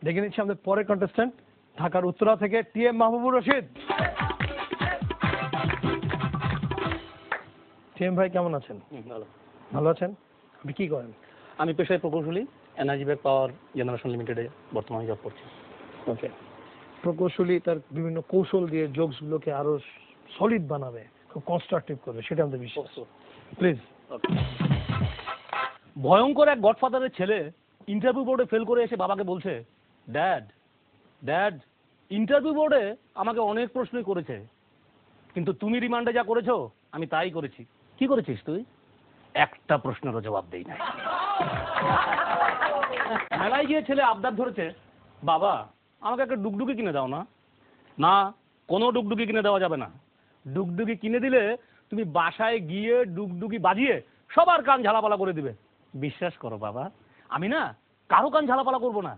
দেখে নিচ্ছি আমাদের পরের কন্টেস্ট্যান্ট ঢাকার উত্তরা থেকে টিএম মাহবুবুর রশিদ। টিএম ভাই কেমন আছেন? ভালো। ভালো আছেন? আপনি কি করেন? আমি পেশায় প্রকৌশলী, এনার্জি ব্যাক পাওয়ার জেনারেশন লিমিটেডে বর্তমানে জব করছি। ওকে। প্রকৌশলী তার বিভিন্ন কৌশল দিয়ে জোকসগুলোকে আরো সলিড বানাবে, খুব কনস্ট্রাকটিভ করবে, সেটা আমাদের বিশ্বাস। প্লিজ। ভয়ঙ্কর এক গডফাদারের ছেলে ইন্টারভিউ বোর্ডে ফেল করে এসে বাবাকে বলছে, ড্যাড ড্যাড ইন্টারভিউ বোর্ডে আমাকে অনেক প্রশ্নই করেছে, কিন্তু তুমি রিমান্ডে যা করেছো আমি তাই করেছি। কি করেছিস তুই? একটা প্রশ্নেরও জবাব দেই নাই। মেলায় গিয়ে ছেলে আবদার ধরেছে, বাবা আমাকে একটা ডুগডুগি কিনে দাও না। না, কোনো ডুগডুগি কিনে দেওয়া যাবে না। ডুগডুগি কিনে দিলে তুমি বাসায় গিয়ে ডুগডুগি বাজিয়ে সবার কান ঝালাপালা করে দিবে। বিশ্বাস করো বাবা, আমি না কারো কান ঝালাপালা করবো না।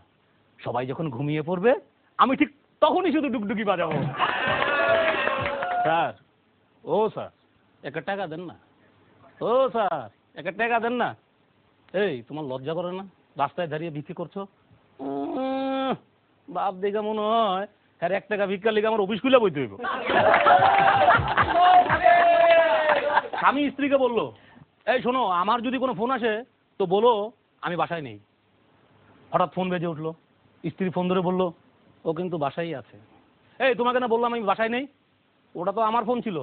সবাই যখন ঘুমিয়ে পড়বে আমি ঠিক তখনই শুধু ডুগডুগি বাজাবো। স্যার, ও স্যার একটা টাকা দেন না। ও স্যার একটা টাকা দেন না। এই তোমার লজ্জা করে না রাস্তায় দাঁড়িয়ে ভিক্ষি করছো? বাপ দেখে মনে হয় হ্যাঁ 1 টাকা ভিক্ষার লেগে আমার অফিস খুলে বইতে হইব। স্বামী স্ত্রীকে বললো, এই শোনো আমার যদি কোনো ফোন আসে তো বলো আমি বাসায় নেই। হঠাৎ ফোন বেজে উঠলো, স্ত্রী ফোন ধরে বললো ও কিন্তু বাসায় আছে। এই তোমাকে না বললাম আমি বাসায় নেই? ওটা তো আমার ফোন ছিল।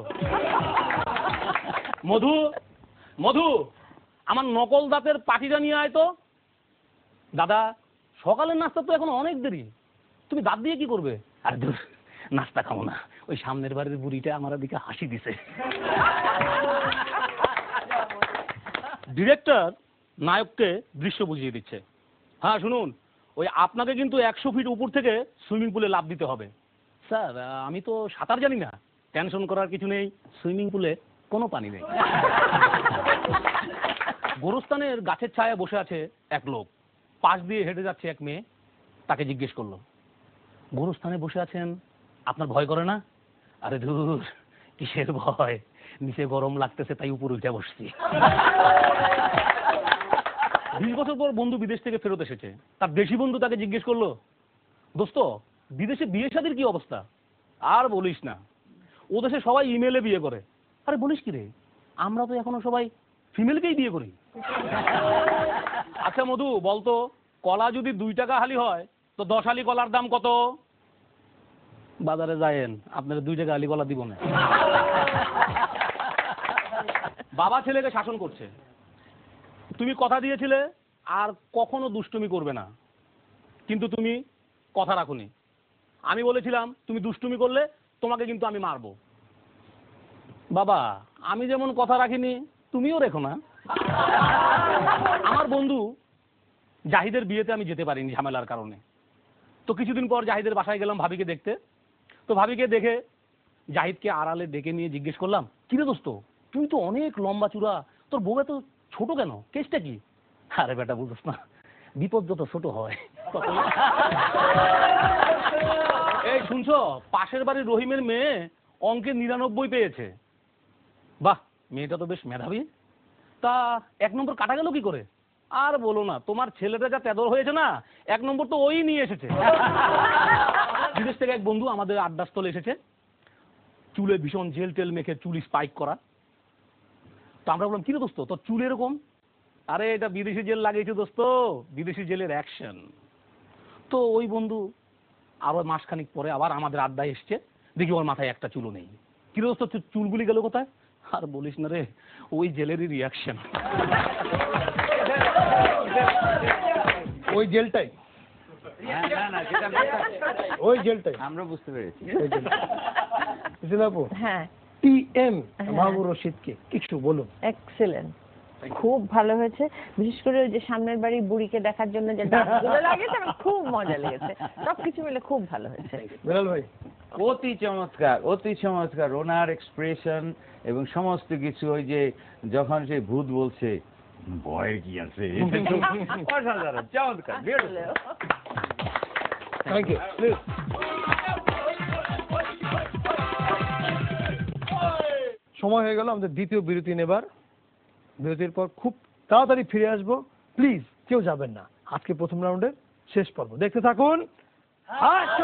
মধু মধু আমার নকল দাঁতের পাটিটা নিয়ে আয় তো। দাদা সকালের নাস্তা তো এখন অনেক দেরি, তুমি দাঁত দিয়ে কি করবে? আরে ধুর, নাস্তা খাবো না, ওই সামনের বাড়ির বুড়িটা আমার দিকে হাসি দিছে। ডিরেক্টর নায়ককে দৃশ্য বুঝিয়ে দিচ্ছে। হ্যাঁ শুনুন, ওই আপনাকে কিন্তু 100 ফিট উপর থেকে সুইমিং পুলে লাফ দিতে হবে। স্যার আমি তো সাঁতার জানি না। টেনশন করার কিছু নেই, সুইমিং পুলে কোনো পানি নেই। গোরস্থানের গাছের ছায়ায় বসে আছে এক লোক, পাশ দিয়ে হেঁটে যাচ্ছে এক মেয়ে, তাকে জিজ্ঞেস করলো, গোরস্থানে বসে আছেন আপনার ভয় করে না? আরে ধুর, কিসের ভয়, নিচে গরম লাগতেছে তাই উপরে উঠে বসছি। 20 বছর পর বন্ধু বিদেশ থেকে ফেরত এসেছে, তার দেশি বন্ধু তাকে জিজ্ঞেস করলো, দোস্ত বিদেশে বিয়ে শাদীর কি অবস্থা? আর বলিস না, ও দেশে সবাই ইমেলে বিয়ে করে। আরে বলিস কি রে, আমরা তো এখনো সবাই ফিমেলকেই বিয়ে করি। আচ্ছা মধু বলতো, কলা যদি 2 টাকা হালি হয় তো 10 হালি কলার দাম কত? বাজারে যায়েন, আপনার 2 টাকা হালি কলা দিব না। বাবা ছেলেকে শাসন করছে, তুমি কথা দিয়েছিলে আর কখনো দুষ্টুমি করবে না, কিন্তু তুমি কথা রাখোনি। আমি বলেছিলাম তুমি দুষ্টুমি করলে তোমাকে কিন্তু আমি মারবো। বাবা আমি যেমন কথা রাখিনি তুমিও রেখো না। আমার বন্ধু জাহিদের বিয়েতে আমি যেতে পারিনি ঝামেলার কারণে। তো কিছুদিন পর জাহিদের বাসায় গেলাম ভাবিকে দেখতে। তো ভাবিকে দেখে জাহিদকে আড়ালে ডেকে নিয়ে জিজ্ঞেস করলাম, কিরে দোস্ত তুই তো অনেক লম্বা চূড়া, তোর বউ এত ছোট কেন, কেসটা কি? আরে বেটা বুঝছ না, বিপদ যত ছোট হয়। এই শুনছো, পাশের বাড়ির রহিমের মেয়ে অঙ্কে 99 পেয়েছে। বাহ, মেয়েটা তো বেশ মেধাবী। তা 1 নম্বর কাটা গেল কি করে? আর বলো না, তোমার ছেলেটা যা তেদর হয়েছে না, 1 নম্বর তো ওই নিয়ে এসেছে। বিদেশ থেকে এক বন্ধু আমাদের আড্ডাস্থলে এসেছে, চুলে ভীষণ জেল টেল মেখে চুল স্পাইক করা। তো আমরা বললাম, কিরে দোস্ত তোর চুল এরকম? আরে এটা বিদেশি জেল লাগিয়েছে দোস্ত, বিদেশি জেলের অ্যাকশন। তো ওই বন্ধু আরো মাসখানিক পরে আবার আমাদের আড্ডায় এসছে, দেখি ওর মাথায় একটা চুলও নেই। কিরে দোস্ত চুলগুলি গেল কোথায়? আর বলিস না রে, ওই জেলেরই রিয়াকশন। ওই জেলটাই, ওই জেলটাই আমরা বুঝতে পেরেছি। হ্যাঁ, টিএম মাহবুবুর রশিদকে কিছু বলুন। এক্সেলেন্ট, খুব ভালো হয়েছে। বিশেষ করে ওই যে সামনের বাড়ির বুড়িকে দেখার জন্য যে ডান্সগুলো লাগেছে, আমার খুব মজা লেগেছে। সবকিছু মিলে খুব ভালো হয়েছে। বেলাল ভাই অতি চমৎকার, অতি চমৎকার ওনার এক্সপ্রেশন এবং সমস্ত কিছু। ওই যে যখন সেই ভূত বলছে ভয় কি আছে, অসাধারণ, চমৎকার। Thank you. প্লিজ সময় হয়ে গেল আমাদের দ্বিতীয় বিরতি নেবার। বিরতির পর খুব তাড়াতাড়ি ফিরে আসবো, প্লিজ কেউ যাবেন না। আজকে প্রথম রাউন্ডের শেষ পর্ব দেখতে থাকুন। হাস্য